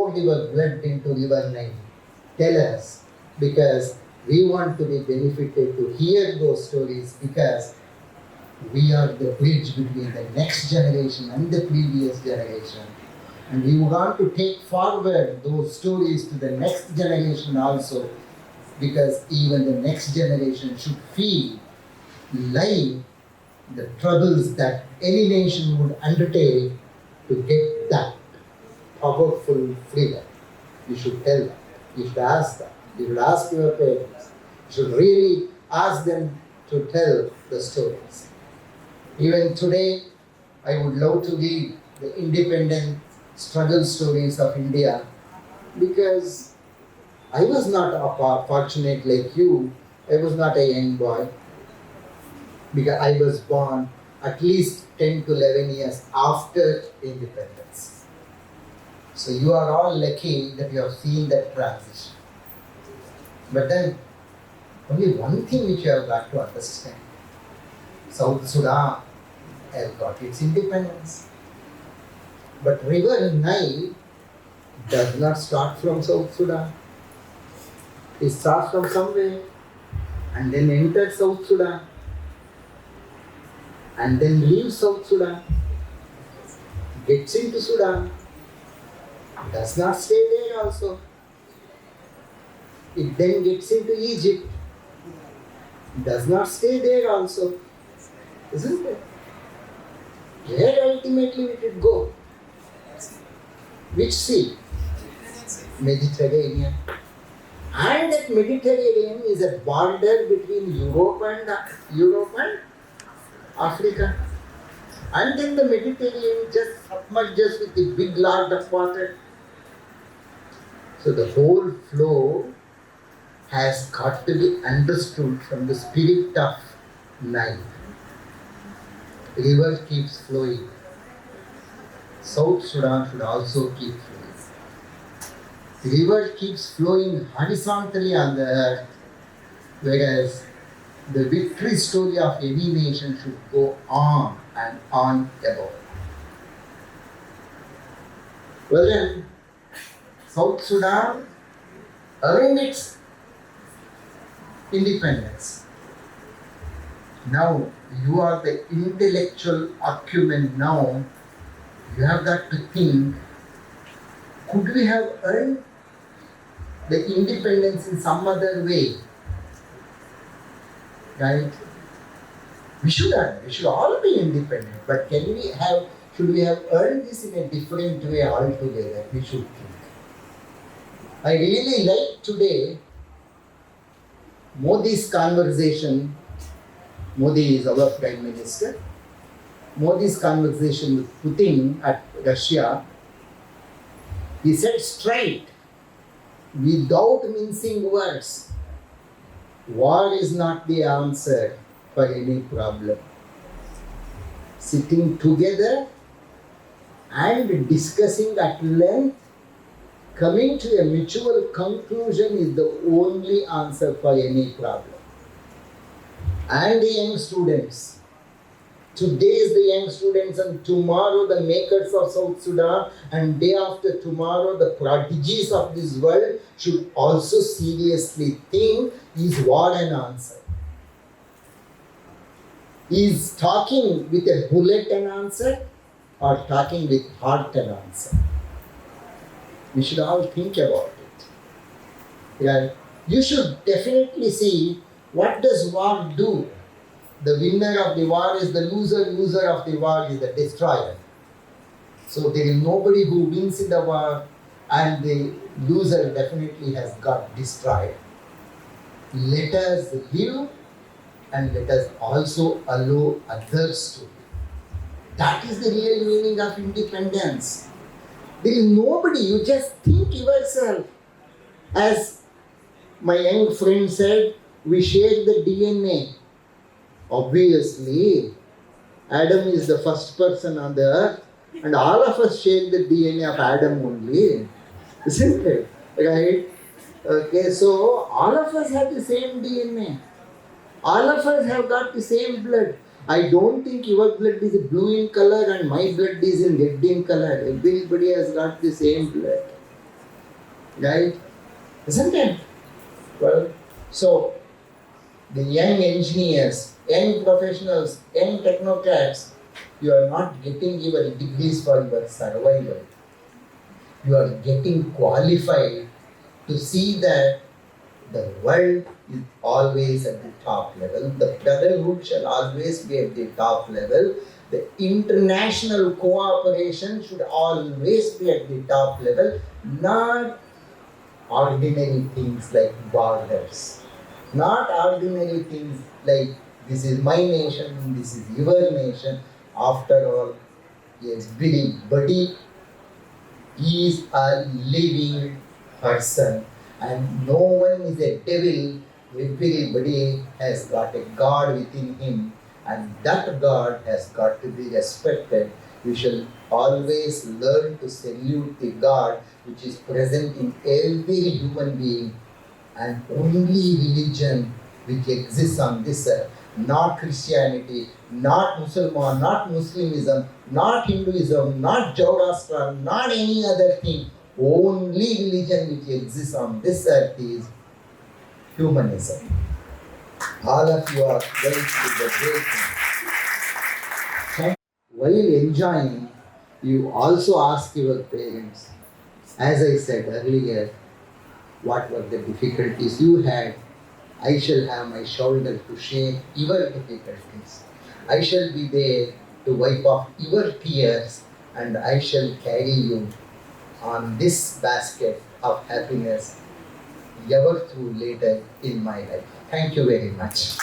pour your blood into River Nile. Tell us, because we want to be benefited to hear those stories, because we are the bridge between the next generation and the previous generation. And we want to take forward those stories to the next generation also, because even the next generation should feel like the troubles that any nation would undertake to get that powerful freedom. You should tell them. You should ask them. You should ask your parents. You should really ask them to tell the stories. Even today, I would love to read the independent struggle stories of India, because I was not fortunate like you. I was not a young boy, because I was born at least 10 to 11 years after independence. So you are all lucky that you have seen that transition. But then, only one thing which you have got to understand. South Sudan has got its independence. But River Nile does not start from South Sudan. It starts from somewhere and then enters South Sudan and then leaves South Sudan, gets into Sudan, does not stay there also. It then gets into Egypt, does not stay there also. Isn't it? Where ultimately it would go? Which sea? Mediterranean. And that Mediterranean is a border between Europe and Africa. And then the Mediterranean just submerges with a big lot of water. So the whole flow has got to be understood from the spirit of Nile. River keeps flowing. South Sudan should also keep flowing. The river keeps flowing horizontally on the earth, whereas the victory story of any nation should go on and on above. Well then, South Sudan earned its independence. Now, you are the intellectual acumen now. You have got to think, could we have earned the independence in some other way? Right? We should all be independent, but should we have earned this in a different way altogether? We should think. I really like today Modi's conversation. Modi is our Prime Minister. Modi's conversation with Putin at Russia. He said straight, without mincing words, war is not the answer for any problem. Sitting together and discussing at length, coming to a mutual conclusion is the only answer for any problem. And the young students, today is the young students and tomorrow the makers of South Sudan, and day after tomorrow the prodigies of this world should also seriously think, is war an answer? Is talking with a bullet an answer, or talking with heart an answer? We should all think about it. Yeah. You should definitely see, what does war do? The winner of the war is the loser of the war is the destroyer. So there is nobody who wins in the war, and the loser definitely has got destroyed. Let us live, and let us also allow others to live. That is the real meaning of independence. There is nobody, you just think yourself. As my young friend said, we share the DNA. Obviously, Adam is the first person on the earth, and all of us share the DNA of Adam only. Isn't it? Right? Okay, so all of us have the same DNA. All of us have got the same blood. I don't think your blood is blue in color and my blood is in red in color. Everybody has got the same blood. right? Isn't it? Well, so the young engineers, young professionals, young technocrats, you are not getting your degrees for your survival. You are getting qualified to see that the world is always at the top level. The brotherhood shall always be at the top level. The international cooperation should always be at the top level, not ordinary things like borders. Not ordinary things like this is my nation, this is your nation. After all, everybody is a living person and no one is a devil. Everybody has got a God within him and that God has got to be respected. We shall always learn to salute the God which is present in every human being and only religion which exists on this earth, not Christianity, not Musulman, not Muslimism, not Hinduism, not Zoroastrian, not any other thing. Only religion which exists on this earth is humanism. All of you are going to do the great thing. While enjoying, you also ask your parents, as I said earlier, what were the difficulties you had. I shall have my shoulder to share your difficulties. I shall be there to wipe off your tears and I shall carry you on this basket of happiness ever through later in my life. Thank you very much.